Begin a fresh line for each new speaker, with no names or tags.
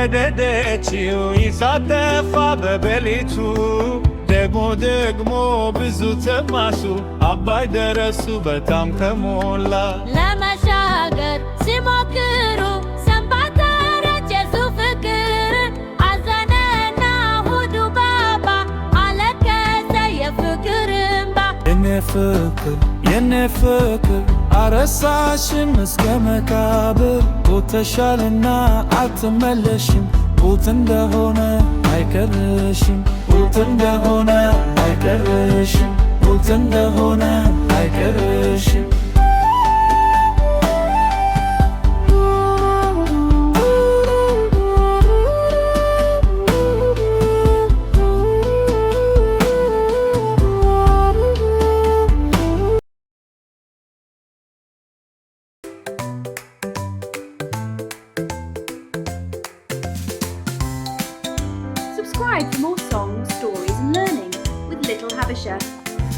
ነደደችው ይሳተፋ በበሊቱ ደግሞ ብዙ ተማሱ አባይ ደረሱ በጣም ከሞላ
ለመሻገር ሲሞክሩ ሰንባተረች የሱ ፍቅር አዘነና ሁዱ ባባ አለቀሰ የፍቅር እምባ
የኔ ፍቅር አረሳሽም እስከ መቃብር ቦተሻልና አትመለሽም ቡት እንደሆነ አይቀርሽም ቡት እንደሆነ አይቀርሽም ቡት እንደሆነ አይቀርሽም